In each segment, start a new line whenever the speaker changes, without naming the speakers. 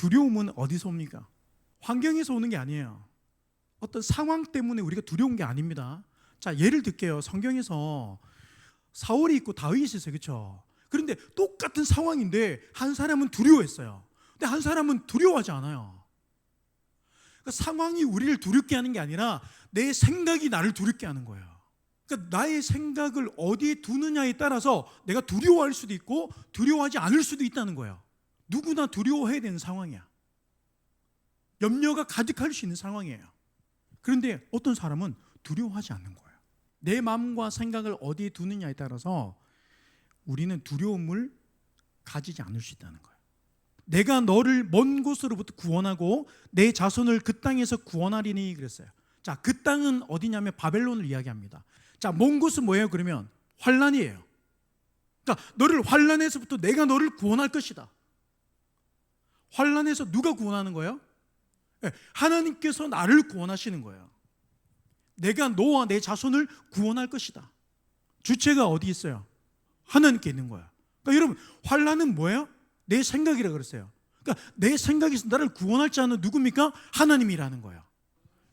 두려움은 어디서 옵니까? 환경에서 오는 게 아니에요. 어떤 상황 때문에 우리가 두려운 게 아닙니다. 자, 예를 들게요. 성경에서 사울이 있고 다윗이 있어요. 그렇죠? 그런데 똑같은 상황인데 한 사람은 두려워했어요. 근데 한 사람은 두려워하지 않아요. 그러니까 상황이 우리를 두렵게 하는 게 아니라 내 생각이 나를 두렵게 하는 거예요. 그러니까 나의 생각을 어디에 두느냐에 따라서 내가 두려워할 수도 있고 두려워하지 않을 수도 있다는 거예요. 누구나 두려워해야 되는 상황이야. 염려가 가득할 수 있는 상황이에요. 그런데 어떤 사람은 두려워하지 않는 거예요. 내 마음과 생각을 어디에 두느냐에 따라서 우리는 두려움을 가지지 않을 수 있다는 거예요. 내가 너를 먼 곳으로부터 구원하고 내 자손을 그 땅에서 구원하리니 그랬어요. 자, 그 땅은 어디냐면 바벨론을 이야기합니다. 자, 먼 곳은 뭐예요? 그러면 환란이에요. 그러니까 너를 환란에서부터 내가 너를 구원할 것이다. 환란에서 누가 구원하는 거예요? 하나님께서 나를 구원하시는 거예요. 내가 너와 내 자손을 구원할 것이다. 주체가 어디 있어요? 하나님께 있는 거야. 그러니까 여러분, 환란은 뭐예요? 내 생각이라 그랬어요. 그러니까 내 생각에서 나를 구원할 자는 누굽니까? 하나님이라는 거예요.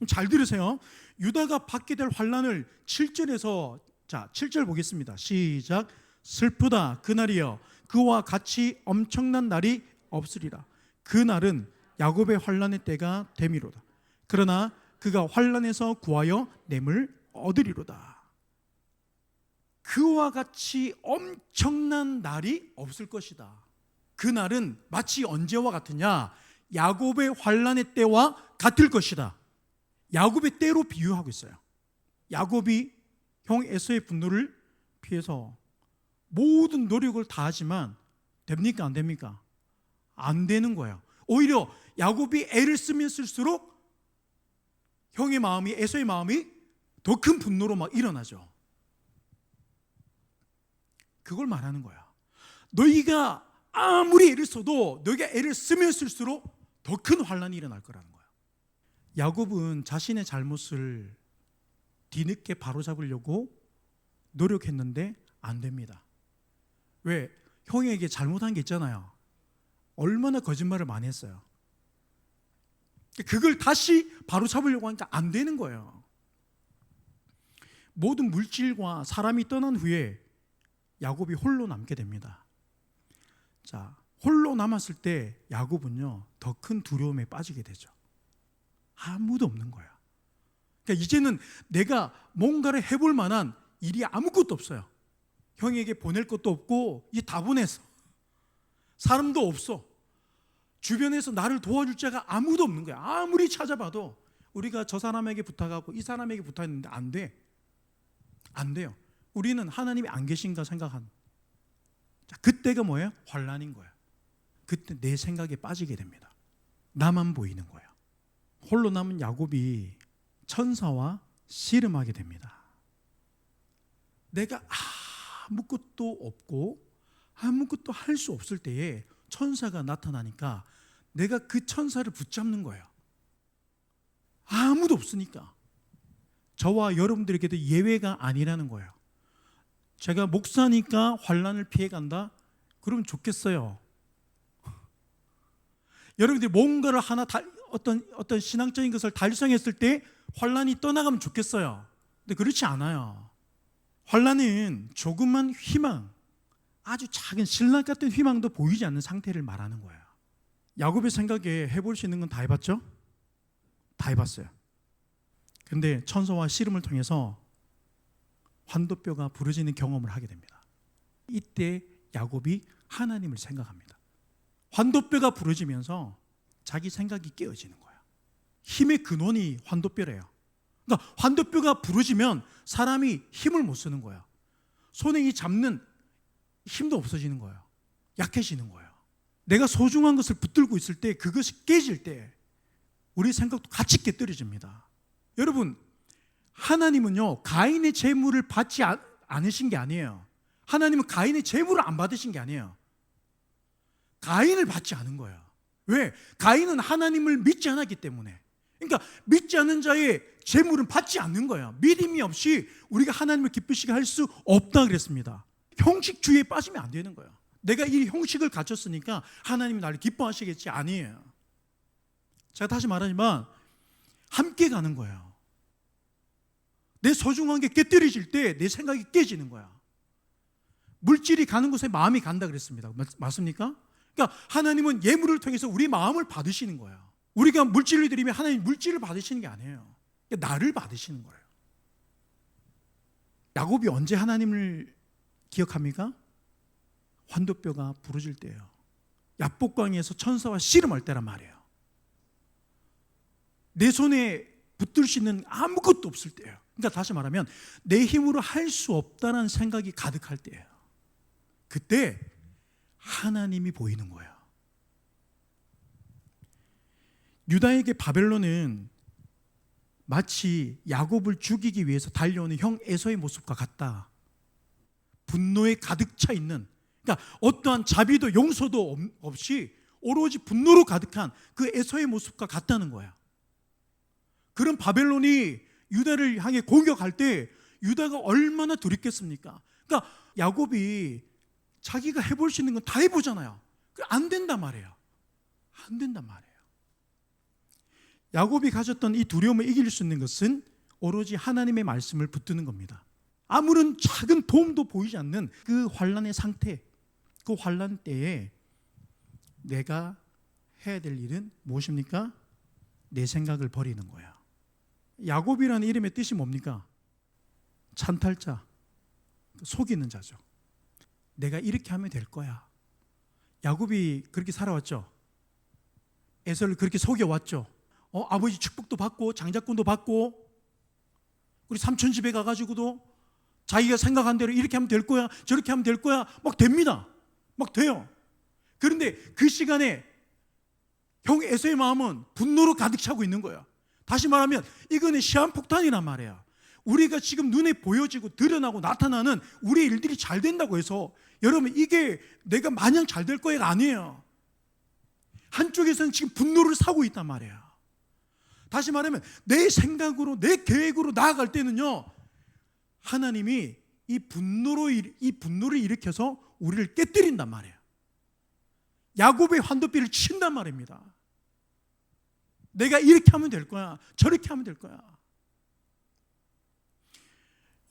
잘 들으세요. 유다가 받게 될 환란을 7절에서, 자, 7절 보겠습니다. 시작. 슬프다 그날이여, 그와 같이 엄청난 날이 없으리라. 그날은 야곱의 환란의 때가 됨이로다. 그러나 그가 환란에서 구하여 냄을 얻으리로다. 그와 같이 엄청난 날이 없을 것이다. 그날은 마치 언제와 같으냐? 야곱의 환란의 때와 같을 것이다. 야곱의 때로 비유하고 있어요. 야곱이 형 에서의 분노를 피해서 모든 노력을 다하지만 됩니까? 안 됩니까? 안 되는 거예요. 오히려 야곱이 애를 쓰면 쓸수록 형의 마음이, 에서의 마음이 더 큰 분노로 막 일어나죠. 그걸 말하는 거야. 너희가 아무리 애를 써도 너희가 애를 쓰면 쓸수록 더 큰 환란이 일어날 거라는 거야. 야곱은 자신의 잘못을 뒤늦게 바로잡으려고 노력했는데 안 됩니다. 왜? 형에게 잘못한 게 있잖아요. 얼마나 거짓말을 많이 했어요. 그걸 다시 바로잡으려고 하니까 안 되는 거예요. 모든 물질과 사람이 떠난 후에 야곱이 홀로 남게 됩니다. 자, 홀로 남았을 때 야곱은요, 더 큰 두려움에 빠지게 되죠. 아무도 없는 거야. 그러니까 이제는 내가 뭔가를 해볼 만한 일이 아무것도 없어요. 형에게 보낼 것도 없고 이제 다 보냈어. 사람도 없어. 주변에서 나를 도와줄 자가 아무도 없는 거야. 아무리 찾아봐도 우리가 저 사람에게 부탁하고 이 사람에게 부탁했는데 안 돼. 안 돼요. 우리는 하나님이 안 계신가 생각한. 자, 그때가 뭐예요? 환란인 거예요. 그때 내 생각에 빠지게 됩니다. 나만 보이는 거예요. 홀로 남은 야곱이 천사와 씨름하게 됩니다. 내가 아무것도 없고 아무것도 할 수 없을 때에 천사가 나타나니까 내가 그 천사를 붙잡는 거예요. 아무도 없으니까. 저와 여러분들에게도 예외가 아니라는 거예요. 제가 목사니까 환란을 피해간다? 그러면 좋겠어요. 여러분들이 뭔가를 하나 어떤 신앙적인 것을 달성했을 때 환란이 떠나가면 좋겠어요. 근데 그렇지 않아요. 환란은 조그만 희망, 아주 작은 신랑 같은 희망도 보이지 않는 상태를 말하는 거예요. 야곱의 생각에 해볼 수 있는 건 다 해봤죠? 다 해봤어요. 근데 천사와 씨름을 통해서 환도뼈가 부러지는 경험을 하게 됩니다. 이때 야곱이 하나님을 생각합니다. 환도뼈가 부러지면서 자기 생각이 깨어지는 거예요. 힘의 근원이 환도뼈래요. 그러니까 환도뼈가 부러지면 사람이 힘을 못 쓰는 거예요. 손에 이 잡는 힘도 없어지는 거예요. 약해지는 거예요. 내가 소중한 것을 붙들고 있을 때, 그것이 깨질 때 우리 생각도 같이 깨뜨려집니다. 여러분, 하나님은요, 가인의 재물을 받지 않으신 게 아니에요. 하나님은 가인의 재물을 안 받으신 게 아니에요. 가인을 받지 않은 거예요. 왜? 가인은 하나님을 믿지 않았기 때문에. 그러니까 믿지 않는 자의 재물은 받지 않는 거예요. 믿음이 없이 우리가 하나님을 기쁘시게 할 수 없다 그랬습니다. 형식주의에 빠지면 안 되는 거예요. 내가 이 형식을 갖췄으니까 하나님이 나를 기뻐하시겠지? 아니에요. 제가 다시 말하지만 함께 가는 거예요. 내 소중한 게 깨뜨려질 때 내 생각이 깨지는 거야. 물질이 가는 곳에 마음이 간다 그랬습니다. 맞습니까? 그러니까 하나님은 예물을 통해서 우리 마음을 받으시는 거예요. 우리가 물질을 드리면 하나님 물질을 받으시는 게 아니에요. 그러니까 나를 받으시는 거예요. 야곱이 언제 하나님을 기억합니까? 환도뼈가 부러질 때예요. 야복강에서 천사와 씨름할 때란 말이에요. 내 손에 붙들 수 있는 아무것도 없을 때예요. 그러니까 다시 말하면 내 힘으로 할 수 없다는 생각이 가득할 때예요. 그때 하나님이 보이는 거예요. 유다에게 바벨론은 마치 야곱을 죽이기 위해서 달려오는 형 에서의 모습과 같다. 분노에 가득 차 있는, 그러니까 어떠한 자비도 용서도 없이 오로지 분노로 가득한 그 에서의 모습과 같다는 거야. 그런 바벨론이 유다를 향해 공격할 때 유다가 얼마나 두렵겠습니까? 그러니까 야곱이 자기가 해볼 수 있는 건 다 해보잖아요. 안 된단 말이에요. 안 된단 말이에요. 야곱이 가졌던 이 두려움을 이길 수 있는 것은 오로지 하나님의 말씀을 붙드는 겁니다. 아무런 작은 도움도 보이지 않는 그 환난의 상태, 그 환난 때에 내가 해야 될 일은 무엇입니까? 내 생각을 버리는 거야. 야곱이라는 이름의 뜻이 뭡니까? 찬탈자, 속이는 자죠. 내가 이렇게 하면 될 거야. 야곱이 그렇게 살아왔죠. 에서를 그렇게 속여왔죠. 아버지 축복도 받고 장자권도 받고 우리 삼촌 집에 가가지고도 자기가 생각한 대로 이렇게 하면 될 거야, 저렇게 하면 될 거야, 막 됩니다. 막 돼요. 그런데 그 시간에 형 에서의 마음은 분노로 가득 차고 있는 거야. 다시 말하면 이거는 시한폭탄이란 말이야. 우리가 지금 눈에 보여지고 드러나고 나타나는 우리의 일들이 잘 된다고 해서 여러분 이게 내가 마냥 잘 될 거야가 아니에요. 한쪽에서는 지금 분노를 사고 있단 말이야. 다시 말하면 내 생각으로 내 계획으로 나아갈 때는요, 하나님이 이 분노를 일으켜서 우리를 깨뜨린단 말이에요. 야곱의 환도뼈를 친단 말입니다. 내가 이렇게 하면 될 거야, 저렇게 하면 될 거야.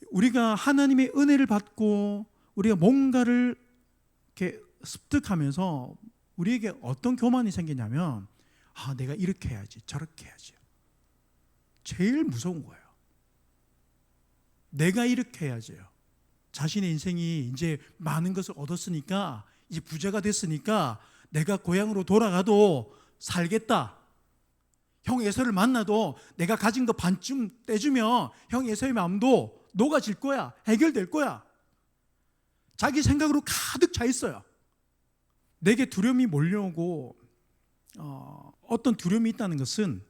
우리가 하나님의 은혜를 받고 우리가 뭔가를 이렇게 습득하면서 우리에게 어떤 교만이 생기냐면, 내가 이렇게 해야지, 저렇게 해야지. 제일 무서운 거예요. 내가 이렇게 해야지요. 자신의 인생이 이제 많은 것을 얻었으니까, 이제 부자가 됐으니까 내가 고향으로 돌아가도 살겠다. 형 에서를 만나도 내가 가진 거 반쯤 떼주면 형 에서의 마음도 녹아질 거야, 해결될 거야. 자기 생각으로 가득 차 있어요. 내게 두려움이 몰려오고 어떤 두려움이 있다는 것은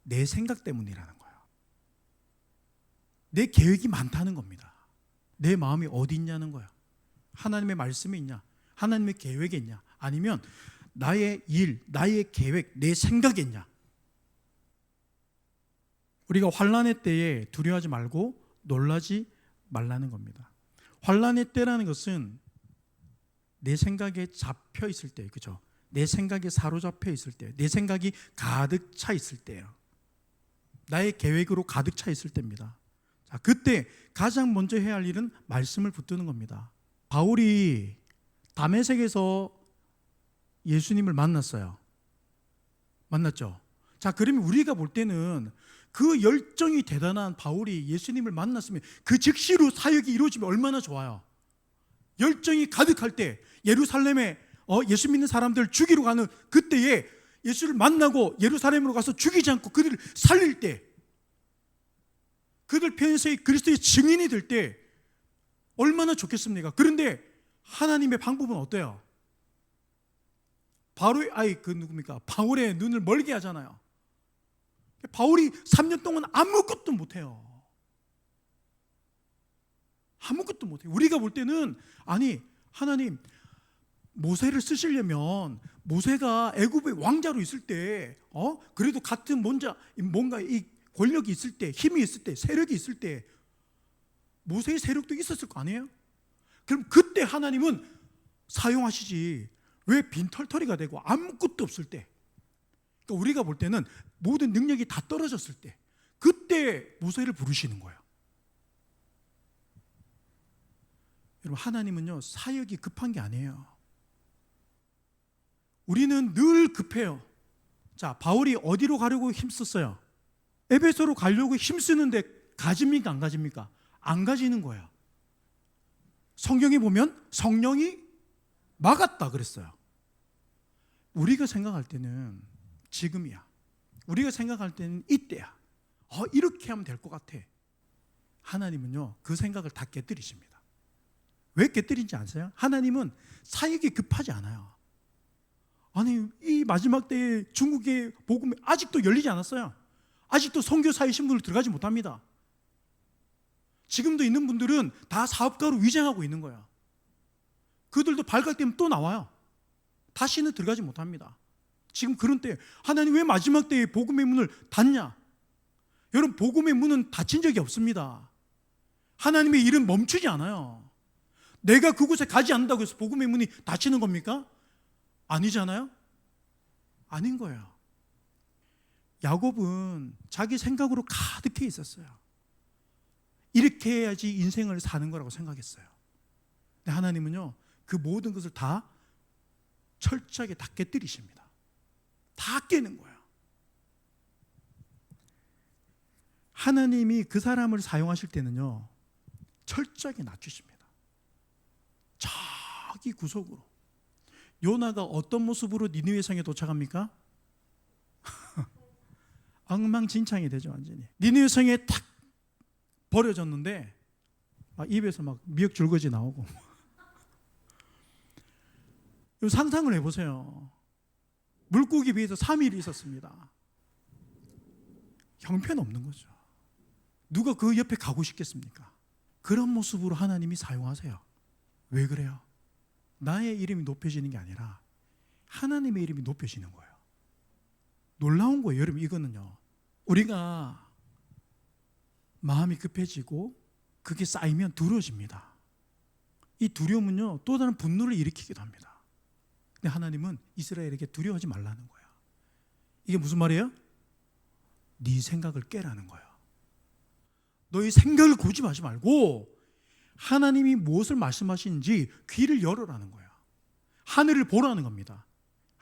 내 생각 때문이라는 거예요. 내 계획이 많다는 겁니다. 내 마음이 어디 있냐는 거예요. 하나님의 말씀이 있냐, 하나님의 계획이 있냐, 아니면 나의 일, 나의 계획, 내 생각이 있냐. 우리가 환난의 때에 두려워하지 말고 놀라지 말라는 겁니다. 환난의 때라는 것은 내 생각에 잡혀 있을 때, 그죠? 내 생각에 사로잡혀 있을 때, 내 생각이 가득 차 있을 때예요. 나의 계획으로 가득 차 있을 때입니다. 자, 그때 가장 먼저 해야 할 일은 말씀을 붙드는 겁니다. 바울이 다메섹에서 예수님을 만났어요. 만났죠? 자, 그러면 우리가 볼 때는 그 열정이 대단한 바울이 예수님을 만났으면 그 즉시로 사역이 이루어지면 얼마나 좋아요. 열정이 가득할 때 예루살렘에 예수 믿는 사람들 죽이러 가는 그때에 예수를 만나고 예루살렘으로 가서 죽이지 않고 그들을 살릴 때, 그들 편에서의 그리스도의 증인이 될 때 얼마나 좋겠습니까? 그런데 하나님의 방법은 어때요? 바울의 눈을 멀게 하잖아요. 바울이 3년 동안 아무것도 못해요. 아무것도 못해요. 우리가 볼 때는 하나님 모세를 쓰시려면 모세가 애굽의 왕자로 있을 때 그래도 같은 뭔가 이 권력이 있을 때, 힘이 있을 때, 세력이 있을 때 모세의 세력도 있었을 거 아니에요? 그럼 그때 하나님은 사용하시지 왜 빈털터리가 되고 아무것도 없을 때, 그러니까 우리가 볼 때는 모든 능력이 다 떨어졌을 때 그때 모세를 부르시는 거예요. 여러분, 하나님은요 사역이 급한 게 아니에요. 우리는 늘 급해요. 자, 바울이 어디로 가려고 힘썼어요? 에베소로 가려고 힘쓰는데 가집니까 안 가집니까? 안 가지는 거예요. 성경에 보면 성령이 막았다 그랬어요. 우리가 생각할 때는 지금이야. 우리가 생각할 때는 이때야. 이렇게 하면 될 것 같아. 하나님은요 그 생각을 다 깨뜨리십니다. 왜 깨뜨린지 아세요? 하나님은 사역이 급하지 않아요. 아니, 이 마지막 때에 중국의 복음이 아직도 열리지 않았어요. 아직도 선교사의 신분을 들어가지 못합니다. 지금도 있는 분들은 다 사업가로 위장하고 있는 거예요. 그들도 발각되면 또 나와요. 다시는 들어가지 못합니다. 지금 그런 때 하나님 왜 마지막 때에 복음의 문을 닫냐? 여러분, 복음의 문은 닫힌 적이 없습니다. 하나님의 일은 멈추지 않아요. 내가 그곳에 가지 않는다고 해서 복음의 문이 닫히는 겁니까? 아니잖아요? 아닌 거예요. 야곱은 자기 생각으로 가득해 있었어요. 이렇게 해야지 인생을 사는 거라고 생각했어요. 근데 하나님은요 그 모든 것을 다 철저하게 다 깨뜨리십니다. 다 깨는 거예요. 하나님이 그 사람을 사용하실 때는요 철저하게 낮추십니다. 자기 구속으로. 요나가 어떤 모습으로 니느웨 성에 도착합니까? 엉망진창이 되죠. 완전히 니느웨 성에 탁 버려졌는데 입에서 막 미역 줄거지 나오고. 상상을 해보세요. 물고기 위에서 3일 있었습니다. 형편없는 거죠. 누가 그 옆에 가고 싶겠습니까? 그런 모습으로 하나님이 사용하세요. 왜 그래요? 나의 이름이 높여지는 게 아니라 하나님의 이름이 높여지는 거예요. 놀라운 거예요. 여러분, 이거는요 우리가 마음이 급해지고 그게 쌓이면 두려워집니다. 이 두려움은요 또 다른 분노를 일으키기도 합니다. 근데 하나님은 이스라엘에게 두려워하지 말라는 거예요. 이게 무슨 말이에요? 네 생각을 깨라는 거예요. 너의 생각을 고집하지 말고 하나님이 무엇을 말씀하시는지 귀를 열어라는 거예요. 하늘을 보라는 겁니다.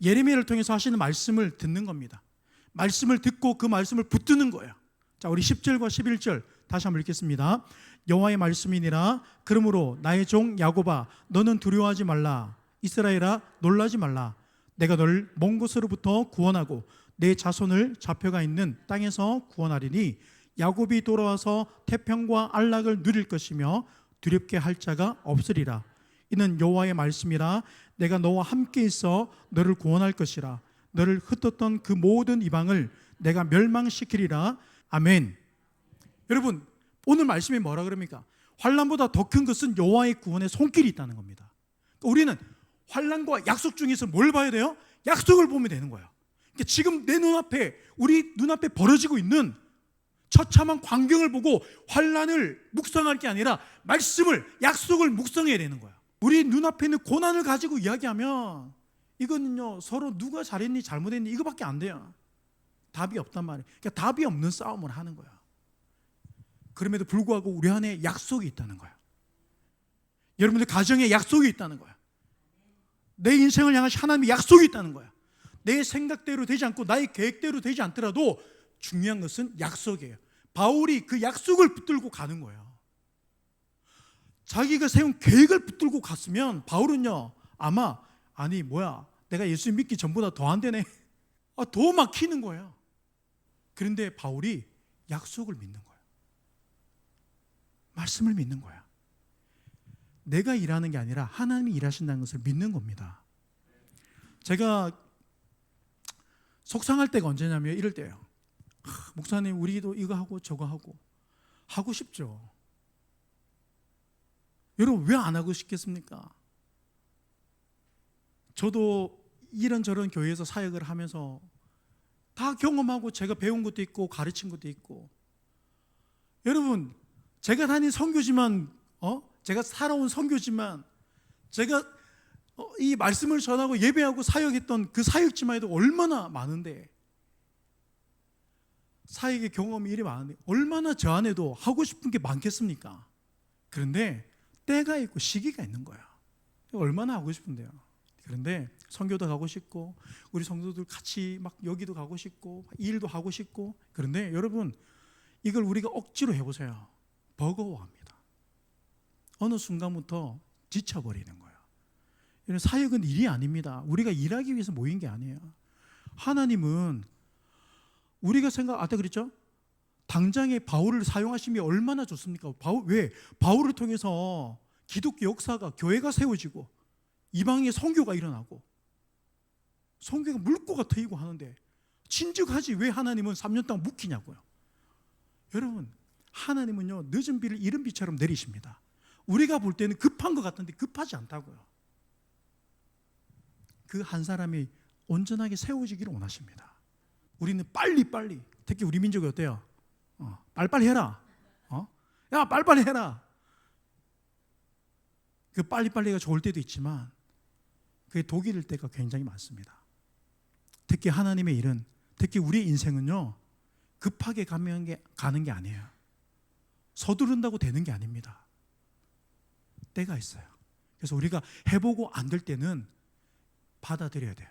예레미야를 통해서 하시는 말씀을 듣는 겁니다. 말씀을 듣고 그 말씀을 붙드는 거예요. 자, 우리 10절과 11절 다시 한번 읽겠습니다. 여호와의 말씀이니라. 그러므로 나의 종 야곱아 너는 두려워하지 말라. 이스라엘아 놀라지 말라. 내가 너를 먼 곳으로부터 구원하고 내 자손을 잡혀가 있는 땅에서 구원하리니 야곱이 돌아와서 태평과 안락을 누릴 것이며 두렵게 할 자가 없으리라. 이는 여호와의 말씀이라. 내가 너와 함께 있어 너를 구원할 것이라. 너를 흩었던 그 모든 이방을 내가 멸망시키리라. 아멘. 여러분, 오늘 말씀이 뭐라 그럽니까? 환난보다 더 큰 것은 여호와의 구원의 손길이 있다는 겁니다. 그러니까 우리는 환난과 약속 중에서 뭘 봐야 돼요? 약속을 보면 되는 거예요. 그러니까 지금 내 눈앞에, 우리 눈앞에 벌어지고 있는 처참한 광경을 보고 환난을 묵상할 게 아니라 말씀을, 약속을 묵상해야 되는 거야. 우리 눈앞에 있는 고난을 가지고 이야기하면 이거는요 서로 누가 잘했니 잘못했니 이거밖에 안 돼요. 답이 없단 말이에요. 그러니까 답이 없는 싸움을 하는 거야. 그럼에도 불구하고 우리 안에 약속이 있다는 거야. 여러분들 가정에 약속이 있다는 거야. 내 인생을 향한 하나님의 약속이 있다는 거야. 내 생각대로 되지 않고 나의 계획대로 되지 않더라도 중요한 것은 약속이에요. 바울이 그 약속을 붙들고 가는 거예요. 자기가 세운 계획을 붙들고 갔으면 바울은요 아마 내가 예수 믿기 전보다 더 안 되네, 더 막히는 거예요. 그런데 바울이 약속을 믿는 거예요. 말씀을 믿는 거야. 내가 일하는 게 아니라 하나님이 일하신다는 것을 믿는 겁니다. 제가 속상할 때가 언제냐면 이럴 때예요. 목사님 우리도 이거 하고 저거 하고 싶죠. 여러분 왜 안 하고 싶겠습니까? 저도 이런저런 교회에서 사역을 하면서 다 경험하고 제가 배운 것도 있고 가르친 것도 있고, 여러분 제가 다닌 선교지만 제가 살아온 선교지만 제가 이 말씀을 전하고 예배하고 사역했던 그 사역지만 해도 얼마나 많은데 사역의 경험이 이리 많은데 얼마나 저 안에도 하고 싶은 게 많겠습니까? 그런데 때가 있고 시기가 있는 거야. 얼마나 하고 싶은데요. 그런데 선교도 가고 싶고 우리 성도들 같이 막 여기도 가고 싶고 일도 하고 싶고, 그런데 여러분 이걸 우리가 억지로 해보세요. 버거워합니다. 어느 순간부터 지쳐버리는 거예요. 이런 사역은 일이 아닙니다. 우리가 일하기 위해서 모인 게 아니에요. 하나님은 우리가 아까 그랬죠? 당장에 바울을 사용하심이 얼마나 좋습니까? 왜? 바울을 통해서 기독교 역사가, 교회가 세워지고 이방의 선교가 일어나고 선교가 물꼬가 트이고 하는데 진즉하지 왜 하나님은 3년 동안 묵히냐고요. 여러분, 하나님은요 늦은 비를 이른 비처럼 내리십니다. 우리가 볼 때는 급한 것 같은데 급하지 않다고요. 그 한 사람이 온전하게 세워지기를 원하십니다. 우리는 빨리빨리, 특히 우리 민족이 어때요? 빨리빨리 해라. 야 빨리빨리 해라. 그 빨리빨리가 좋을 때도 있지만 그게 독이 될 때가 굉장히 많습니다. 특히 하나님의 일은, 특히 우리의 인생은요 급하게 가는 게 아니에요. 서두른다고 되는 게 아닙니다. 때가 있어요. 그래서 우리가 해보고 안 될 때는 받아들여야 돼요.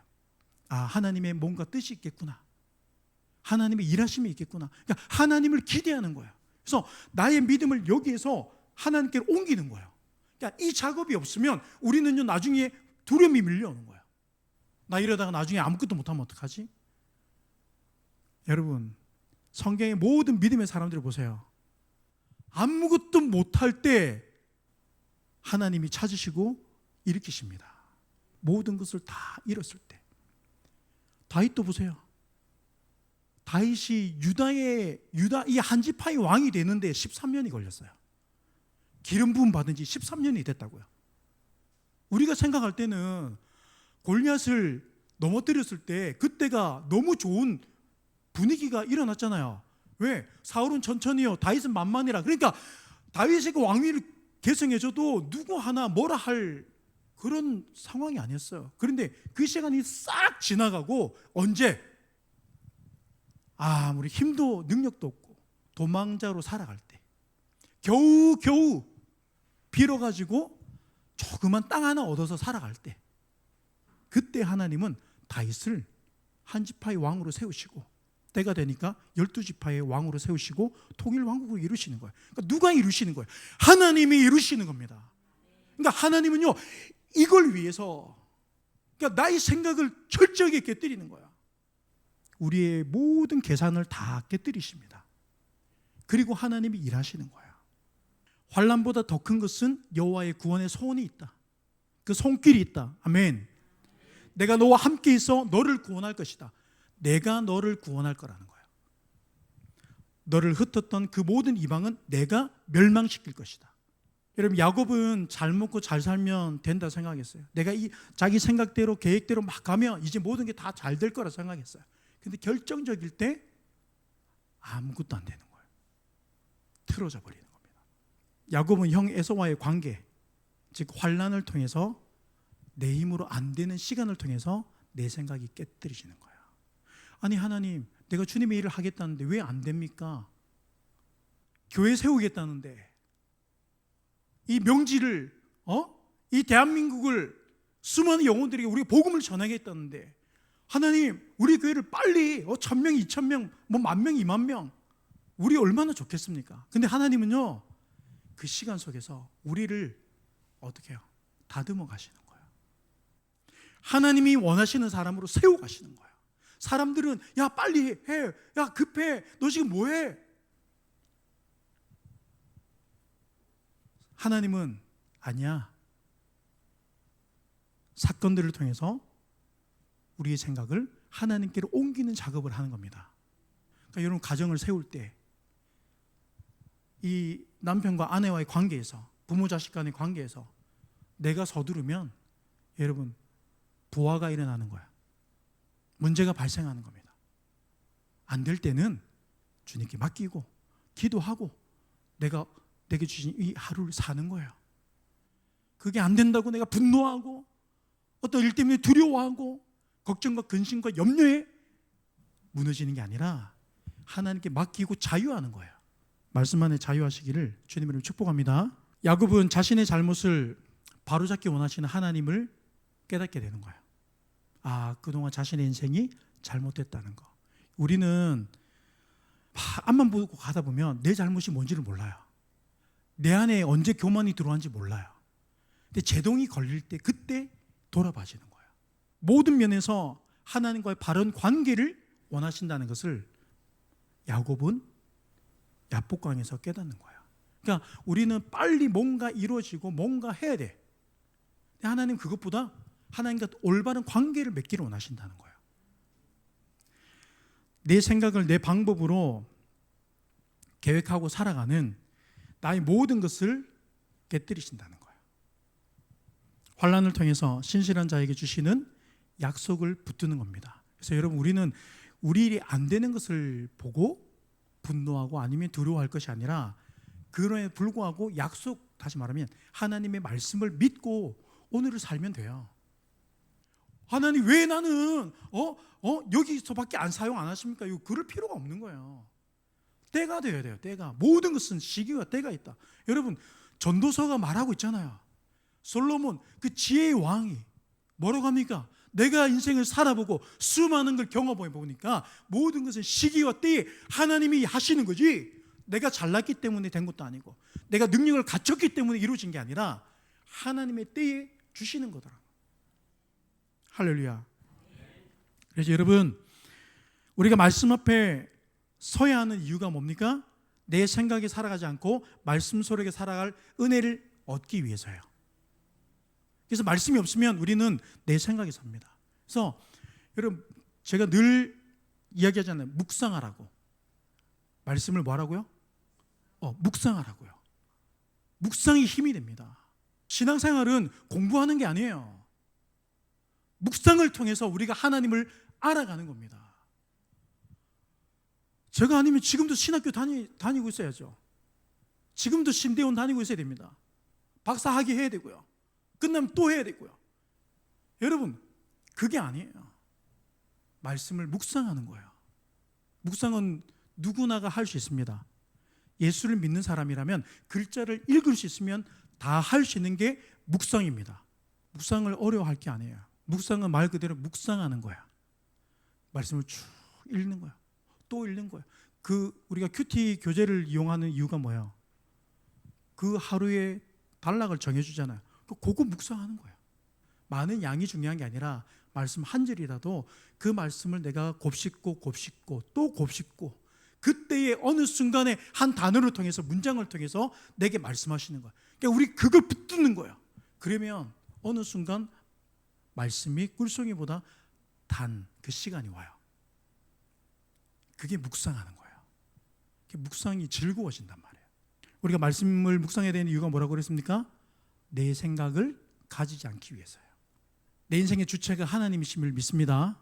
아, 하나님의 뭔가 뜻이 있겠구나. 하나님의 일하심이 있겠구나. 그러니까 하나님을 기대하는 거예요. 그래서 나의 믿음을 여기에서 하나님께로 옮기는 거예요. 그러니까 이 작업이 없으면 우리는요 나중에 두려움이 밀려오는 거예요. 나 이러다가 나중에 아무것도 못하면 어떡하지? 여러분, 성경의 모든 믿음의 사람들을 보세요. 아무것도 못할 때 하나님이 찾으시고 일으키십니다. 모든 것을 다 잃었을 때. 다윗도 보세요. 다윗이 유다 이 한지파의 왕이 되는데 13년이 걸렸어요. 기름 부음 받은 지 13년이 됐다고요. 우리가 생각할 때는 골리앗을 넘어뜨렸을 때 그때가 너무 좋은 분위기가 일어났잖아요. 왜? 사울은 천천히요, 다윗은 만만이라. 그러니까 다윗이 그 왕위를 계승해줘도 누구 하나 뭐라 할 그런 상황이 아니었어요. 그런데 그 시간이 싹 지나가고 언제? 아무리 힘도 능력도 없고 도망자로 살아갈 때, 겨우 빌어가지고 조그만 땅 하나 얻어서 살아갈 때, 그때 하나님은 다윗을 한 지파의 왕으로 세우시고 때가 되니까 12지파의 왕으로 세우시고 통일 왕국을 이루시는 거예요. 그러니까 누가 이루시는 거예요? 하나님이 이루시는 겁니다. 그러니까 하나님은요 이걸 위해서, 그러니까 나의 생각을 철저하게 깨뜨리는 거야. 우리의 모든 계산을 다 깨뜨리십니다. 그리고 하나님이 일하시는 거야. 환난보다 더 큰 것은 여호와의 구원의 소원이 있다. 그 손길이 있다. 아멘. 내가 너와 함께 있어 너를 구원할 것이다. 내가 너를 구원할 거라는 거야. 너를 흩었던 그 모든 이방은 내가 멸망시킬 것이다. 여러분, 야곱은 잘 먹고 잘 살면 된다 생각했어요. 내가 자기 생각대로 계획대로 막 가면 이제 모든 게 다 잘 될 거라 생각했어요. 근데 결정적일 때 아무것도 안 되는 거예요. 틀어져 버리는 겁니다. 야곱은 형 에서와의 관계, 즉 환난을 통해서 내 힘으로 안 되는 시간을 통해서 내 생각이 깨뜨려지는 거예요. 아니 하나님, 내가 주님의 일을 하겠다는데 왜 안 됩니까? 교회 세우겠다는데, 이 명지를 이 대한민국을 수많은 영혼들에게 우리가 복음을 전하겠다는데, 하나님 우리 교회를 빨리 1,000명, 2,000명, 뭐 10,000명, 20,000명, 우리 얼마나 좋겠습니까? 근데 하나님은요 그 시간 속에서 우리를 어떻게 해요? 다듬어 가시는 거예요. 하나님이 원하시는 사람으로 세워 가시는 거예요. 사람들은 야 빨리 해, 야 급해, 너 지금 뭐해? 하나님은 아니야. 사건들을 통해서 우리의 생각을 하나님께로 옮기는 작업을 하는 겁니다. 그러니까 여러분, 가정을 세울 때 이 남편과 아내와의 관계에서, 부모 자식 간의 관계에서 내가 서두르면 여러분 부화가 일어나는 거야. 문제가 발생하는 겁니다. 안 될 때는 주님께 맡기고 기도하고 내가 내게 주신 이 하루를 사는 거예요. 그게 안 된다고 내가 분노하고 어떤 일 때문에 두려워하고 걱정과 근심과 염려에 무너지는 게 아니라 하나님께 맡기고 자유하는 거예요. 말씀 안에 자유하시기를 주님으로 축복합니다. 야곱은 자신의 잘못을 바로잡기 원하시는 하나님을 깨닫게 되는 거예요. 아, 그동안 자신의 인생이 잘못됐다는 거. 우리는 앞만 보고 가다 보면 내 잘못이 뭔지를 몰라요. 내 안에 언제 교만이 들어왔는지 몰라요. 근데 제동이 걸릴 때 그때 돌아봐지는 거예요. 모든 면에서 하나님과의 바른 관계를 원하신다는 것을 야곱은 야복강에서 깨닫는 거예요. 그러니까 우리는 빨리 뭔가 이루어지고 뭔가 해야 돼. 근데 하나님 그것보다 하나님과 올바른 관계를 맺기를 원하신다는 거예요. 내 생각을 내 방법으로 계획하고 살아가는 나의 모든 것을 깨뜨리신다는 거예요. 환난을 통해서 신실한 자에게 주시는 약속을 붙드는 겁니다. 그래서 여러분, 우리는 우리 일이 안 되는 것을 보고 분노하고 아니면 두려워할 것이 아니라 그럼에 불구하고 약속, 다시 말하면 하나님의 말씀을 믿고 오늘을 살면 돼요. 하나님 왜 나는 여기서밖에 사용 안 하십니까? 이거 그럴 필요가 없는 거예요. 때가 되어야 돼요. 때가. 모든 것은 시기와 때가 있다. 여러분, 전도서가 말하고 있잖아요. 솔로몬 그 지혜의 왕이 뭐라고 합니까? 내가 인생을 살아보고 수많은 걸 경험해 보니까 모든 것은 시기와 때에 하나님이 하시는 거지, 내가 잘났기 때문에 된 것도 아니고 내가 능력을 갖췄기 때문에 이루어진 게 아니라 하나님의 때에 주시는 거더라. 할렐루야. 그래서 여러분, 우리가 말씀 앞에 서야 하는 이유가 뭡니까? 내 생각에 살아가지 않고 말씀 속에 살아갈 은혜를 얻기 위해서예요. 그래서 말씀이 없으면 우리는 내 생각에 삽니다. 그래서 여러분, 제가 늘 이야기하잖아요. 묵상하라고. 말씀을 뭐하라고요? 묵상하라고요. 묵상이 힘이 됩니다. 신앙생활은 공부하는 게 아니에요. 묵상을 통해서 우리가 하나님을 알아가는 겁니다. 제가 아니면 지금도 신학교 다니고 있어야죠. 지금도 신대원 다니고 있어야 됩니다. 박사학위 해야 되고요. 끝나면 또 해야 되고요. 여러분, 그게 아니에요. 말씀을 묵상하는 거예요. 묵상은 누구나가 할 수 있습니다. 예수를 믿는 사람이라면 글자를 읽을 수 있으면 다 할 수 있는 게 묵상입니다. 묵상을 어려워할 게 아니에요. 묵상은 말 그대로 묵상하는 거야. 말씀을 쭉 읽는 거야. 또 읽는 거야. 우리가 큐티 교재를 이용하는 이유가 뭐예요? 그 하루에 단락을 정해주잖아요. 그거 묵상하는 거예요. 많은 양이 중요한 게 아니라 말씀 한 절이라도 그 말씀을 내가 곱씹고 또 곱씹고 그때의 어느 순간에 한 단어를 통해서, 문장을 통해서 내게 말씀하시는 거예요. 그러니까 우리 그걸 붙드는 거예요. 그러면 어느 순간 말씀이 꿀송이보다 단 그 시간이 와요. 그게 묵상하는 거예요. 묵상이 즐거워진단 말이에요. 우리가 말씀을 묵상해야 되는 이유가 뭐라고 그랬습니까? 내 생각을 가지지 않기 위해서요. 내 인생의 주체가 하나님이심을 믿습니다.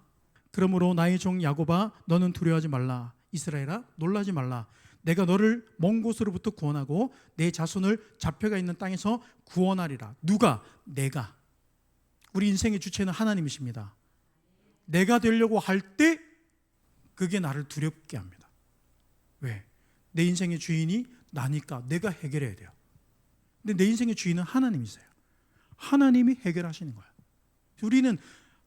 그러므로 나의 종 야곱아, 너는 두려워하지 말라. 이스라엘아, 놀라지 말라. 내가 너를 먼 곳으로부터 구원하고 내 자손을 잡혀가 있는 땅에서 구원하리라. 누가? 내가. 우리 인생의 주체는 하나님이십니다. 내가 되려고 할 때 그게 나를 두렵게 합니다. 왜? 내 인생의 주인이 나니까 내가 해결해야 돼요. 근데 내 인생의 주인은 하나님이세요. 하나님이 해결하시는 거예요. 우리는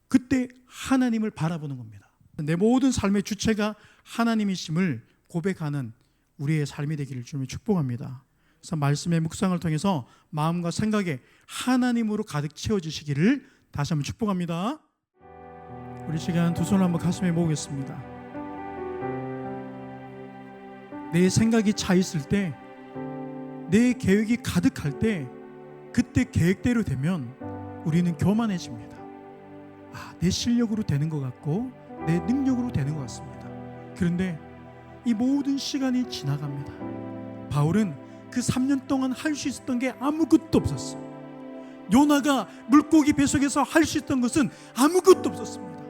그때 하나님을 바라보는 겁니다. 내 모든 삶의 주체가 하나님이심을 고백하는 우리의 삶이 되기를 주님이 축복합니다. 그래서 말씀의 묵상을 통해서 마음과 생각에 하나님으로 가득 채워지시기를 다시 한번 축복합니다. 우리 시간 두 손을 한번 가슴에 모으겠습니다. 내 생각이 차 있을 때, 내 계획이 가득할 때, 그때 계획대로 되면 우리는 교만해집니다. 내 실력으로 되는 것 같고 내 능력으로 되는 것 같습니다. 그런데 이 모든 시간이 지나갑니다. 바울은 그 3년 동안 할 수 있었던 게 아무것도 없었어요. 요나가 물고기 뱃속에서 할 수 있었던 것은 아무것도 없었습니다.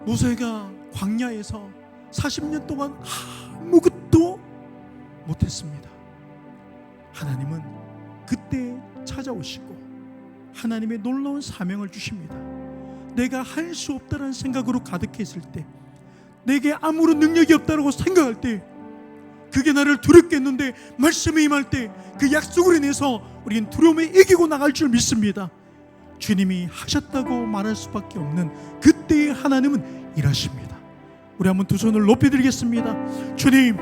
모세가 광야에서 40년 동안 아무것도 못했습니다. 하나님은 그때 찾아오시고 하나님의 놀라운 사명을 주십니다. 내가 할 수 없다는 생각으로 가득했을 때, 내게 아무런 능력이 없다고 생각할 때, 그게 나를 두렵게 했는데 말씀에 임할 때 그 약속을 인해서 우리는 두려움에 이기고 나갈 줄 믿습니다. 주님이 하셨다고 말할 수밖에 없는 그때의 하나님은 일하십니다. 우리 한번 두 손을 높여드리겠습니다. 주님,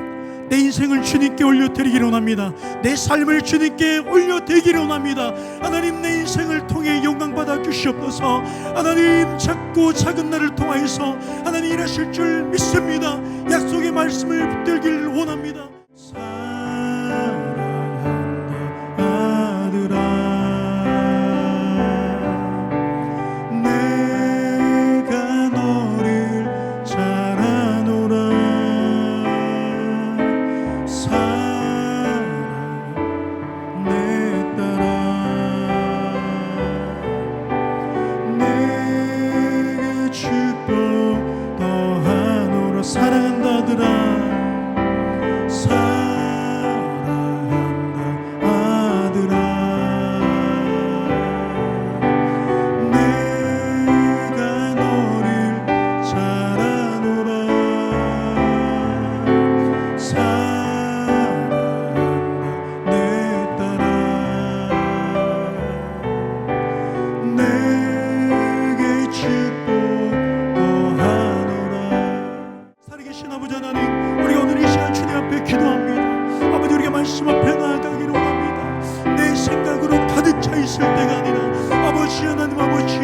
내 인생을 주님께 올려드리기를 원합니다. 내 삶을 주님께 올려드리기를 원합니다. 하나님, 내 인생을 통해 영광받아 주시옵소서. 하나님, 작고 작은 나를 통하여서 하나님 일하실 줄 믿습니다. 약속의 말씀을 붙들기를 원합니다. 사랑한다 아들아, 내가 너를 잘 아노라. 사랑 내 딸아, 내게 축복 더하노라. 사랑한다 아들아, 사랑한다 아들아, 내가 너를 잘 아노라. 사랑한다 내 딸아, 내게 축복 더하노라. 살아계신 아버지 하나님, 우리가 오늘 이 시간 주님 앞에 기도합니다. 아버지, 우리가 말씀 앞에 나아가기를 원합니다. 내 생각으로 가득 차 있을 때가 아니라 아버지 하나님, 아버지